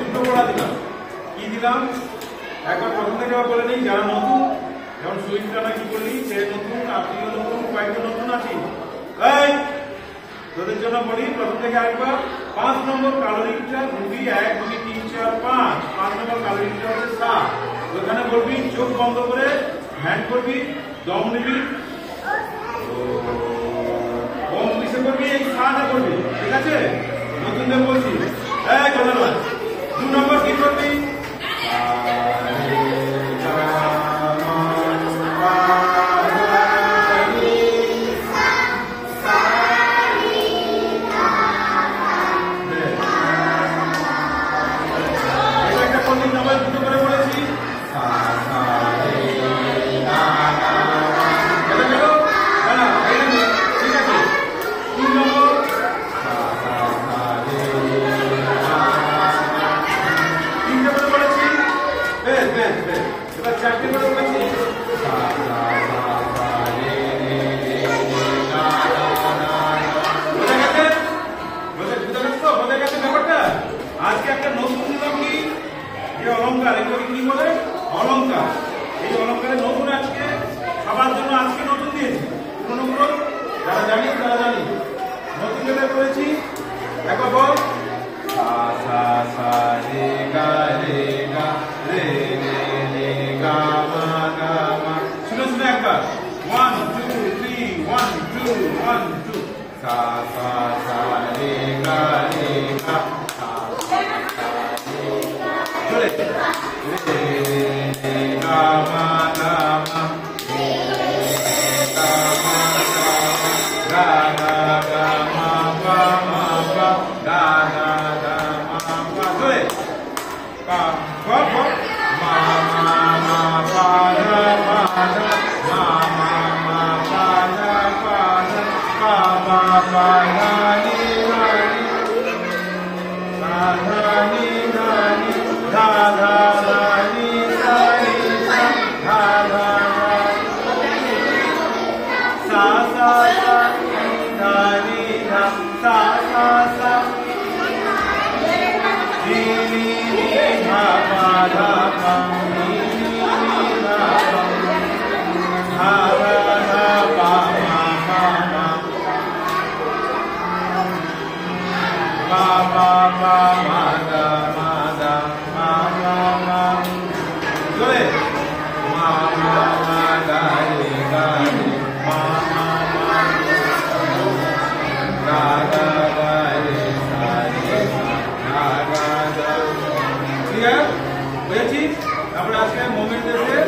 দুটো পড়া দিলাম। কি দিলাম একবার প্রথম থেকে বলে নেই, যারা নতুন যেমন সুইফটানা কি বলি, সে নতুন, আপনিও নতুন, কয়েকজন নতুন আছি, তোদের জন্য বলি প্রথম থেকে আরেকবার। 5 নম্বর ক্যালোরিটা বলবি 1 2 3 4 5। 5 নম্বর ক্যালোরিটা হচ্ছে 7। ওখানে বলবি চোখ বন্ধ করে হ্যান্ড করবি, দম নিবি, ওম কিসে করবি, এই সাথে করবি, ঠিক আছে? নতুনদের বলছি কথা নয়। 2 নম্বর কি করবি, আজকে একটা নতুন নিলাম কি, এই অলংকার, এগুলোকে কি বলে অলংকার। এই অলংকারে নতুন আজকে সবার জন্য আজকে নতুন দিয়েছি। পুরোনো যারা জানি তারা জানি, নতুন যেটা করেছি একবার বল, সা সা সা রে গা রে গা রে রে রে গা মা গা মা। শুনে শুনে একবার 1 2 3 1 2 1 2 সা সা সা রে গা রে গা রে রে গা মা গা মা গা গা গা মা পা মা পা গা গা গা মা পা ধরে পা পা মা মা মা পা ধা পা ধা মা মা মা পা ধা পা ধা পা মা পা ধা নি ধা নি ধা ধা নি ধা নি ধা ধা ধা নি ধা নি ধা ধা সা সা সা ধা নি ধা সা সা সা নি নি নি ধা পা ধা পা নি নি নি ধা পা ধা ধা ধা পা মা মা মা পা পা পা মা গা মা গা মা মা মা জোরে মা মা মা গা রে গা রে মা মা মা গা গা গা রে গা রে গা গা গা। ঠিক আছে, বুঝেছিস? তারপরে আজকে মোমেন্ট এসে